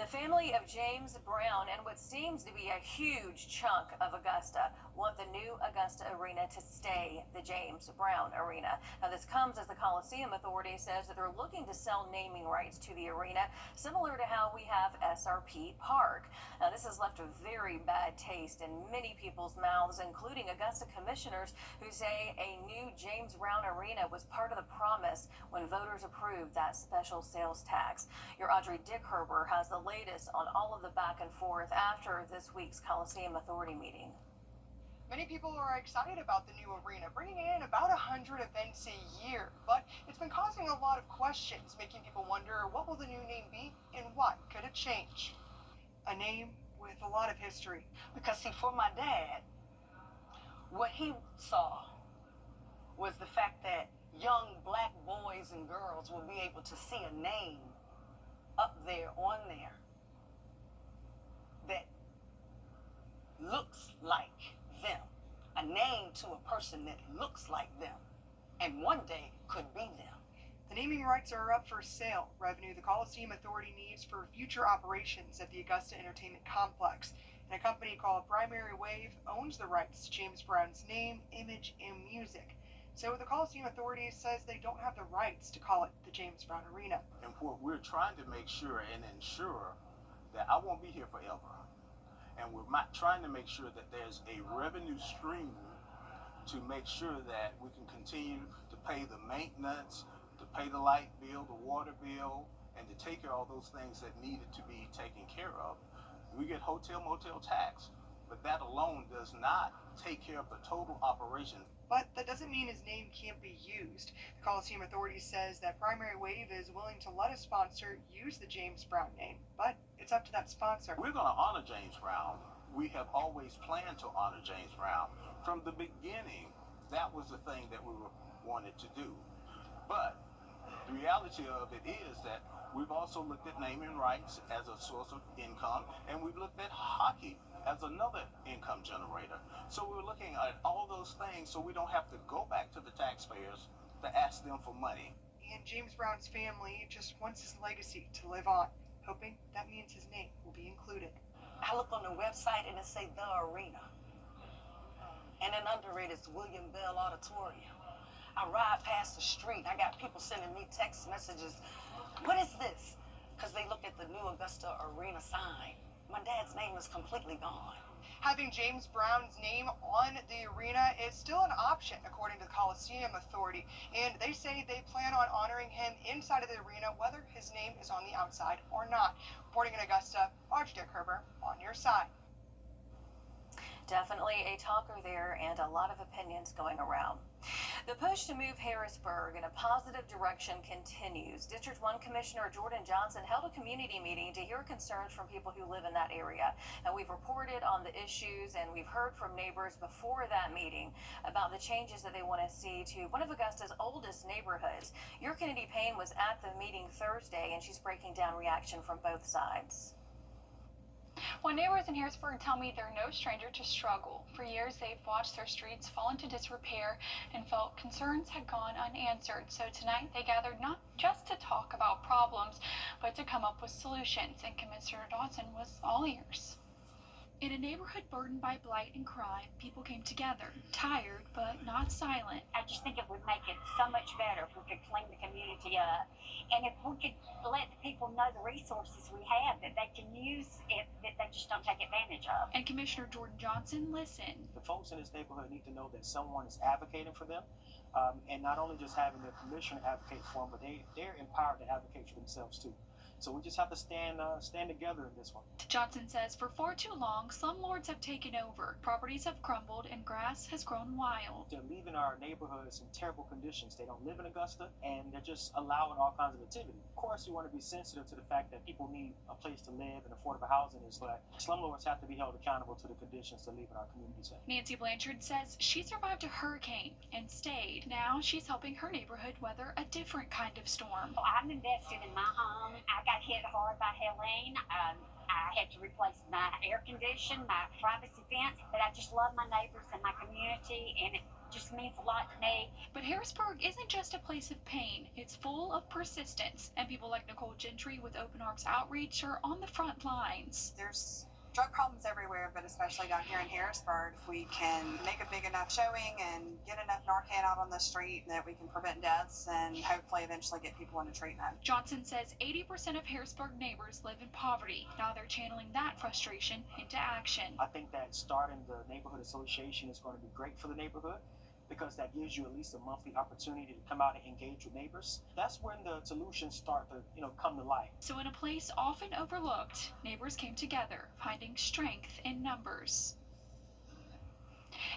The family of James Brown and what seems to be a huge chunk of Augusta want the new Augusta Arena to stay the James Brown Arena. Now, this comes as the Coliseum Authority says that they're looking to sell naming rights to the arena, similar to how we have SRP Park. Now, this has left a very bad taste in many people's mouths, including Augusta commissioners who say a new James Brown Arena was part of the promise when voters approved that special sales tax. Your Audrey Dickherber has the latest on all of the back and forth after this week's Coliseum Authority meeting. Many people are excited about the new arena, bringing in about 100 events a year, but it's been causing a lot of questions, making people wonder what will the new name be and why could it change? A name with a lot of history. Because see, for my dad, what he saw was the fact that young black boys and girls will be able to see a name up there on there that looks like them, a name to a person that looks like them and one day could be them. The naming rights are up for sale, revenue the Coliseum Authority needs for future operations at the Augusta Entertainment Complex. And a company called Primary Wave owns the rights to James Brown's name, image, and music. So the Coliseum Authority says they don't have the rights to call it the James Brown Arena. And what we're trying to make sure and ensure that I won't be here forever. And we're trying to make sure that there's a revenue stream to make sure that we can continue to pay the maintenance, to pay the light bill, the water bill, and to take care of all those things that needed to be taken care of. We get hotel motel tax, but that alone does not take care of the total operation. But that doesn't mean his name can't be used. The Coliseum Authority says that Primary Wave is willing to let a sponsor use the James Brown name, but it's up to that sponsor. We're going to honor James Brown. We have always planned to honor James Brown. From the beginning, that was the thing that we wanted to do. But the reality of it is that we've also looked at naming rights as a source of income, and we've looked at hockey as another income generator. So we're looking at all those things so we don't have to go back to the taxpayers to ask them for money. And James Brown's family just wants his legacy to live on, hoping that means his name will be included. I look on the website and it say The Arena. And then under it is William Bell Auditorium. I ride past the street, I got people sending me text messages. What is this? Because they look at the new Augusta Arena sign. My dad's name is completely gone. Having James Brown's name on the arena is still an option, according to the Coliseum Authority, and they say they plan on honoring him inside of the arena, whether his name is on the outside or not. Reporting in Augusta, Audrey Dickherber, on your side. Definitely a talker there and a lot of opinions going around. The push to move Harrisburg in a positive direction continues. District 1 Commissioner Jordan Johnson held a community meeting to hear concerns from people who live in that area. And we've reported on the issues and we've heard from neighbors before that meeting about the changes that they want to see to one of Augusta's oldest neighborhoods. Your Kennedy Payne was at the meeting Thursday and she's breaking down reaction from both sides. Well, neighbors in Harrisburg tell me they're no stranger to struggle. For years, they've watched their streets fall into disrepair and felt concerns had gone unanswered. So tonight, they gathered not just to talk about problems, but to come up with solutions. And Commissioner Dawson was all ears. In a neighborhood burdened by blight and crime, people came together, tired but not silent. I just think it would make it so much better if we could clean the community up. And if we could let the people know the resources we have that they can use, that they just don't take advantage of. And Commissioner Jordan Johnson listened. The folks in this neighborhood need to know that someone is advocating for them. And not only just having their commissioner advocate for them, but they're empowered to advocate for themselves too. So we just have to stand together in this one. Johnson says for far too long, slumlords have taken over. Properties have crumbled and grass has grown wild. They're leaving our neighborhoods in terrible conditions. They don't live in Augusta, and they're just allowing all kinds of activity. Of course, we want to be sensitive to the fact that people need a place to live and affordable housing is, but slumlords have to be held accountable to the conditions they're leaving our communities in. Nancy Blanchard says she survived a hurricane and stayed. Now she's helping her neighborhood weather a different kind of storm. Well, I'm invested in my home. I got hit hard by Helene. I had to replace my air condition, my privacy fence, but I just love my neighbors and my community, and just means a lot to me. But Harrisburg isn't just a place of pain, it's full of persistence, and people like Nicole Gentry with Open Arms Outreach are on the front lines. There's drug problems everywhere, but especially down here in Harrisburg. If we can make a big enough showing and get enough Narcan out on the street, that we can prevent deaths and hopefully eventually get people into treatment. Johnson says 80% of Harrisburg neighbors live in poverty. Now they're channeling that frustration into action. I think that starting the neighborhood association is going to be great for the neighborhood, because that gives you at least a monthly opportunity to come out and engage with neighbors. That's when the solutions start to, come to light. So in a place often overlooked, neighbors came together, finding strength in numbers.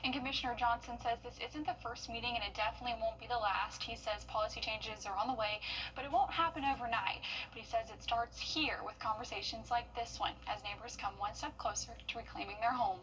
And Commissioner Johnson says this isn't the first meeting and it definitely won't be the last. He says policy changes are on the way, but it won't happen overnight. But he says it starts here with conversations like this one as neighbors come one step closer to reclaiming their home.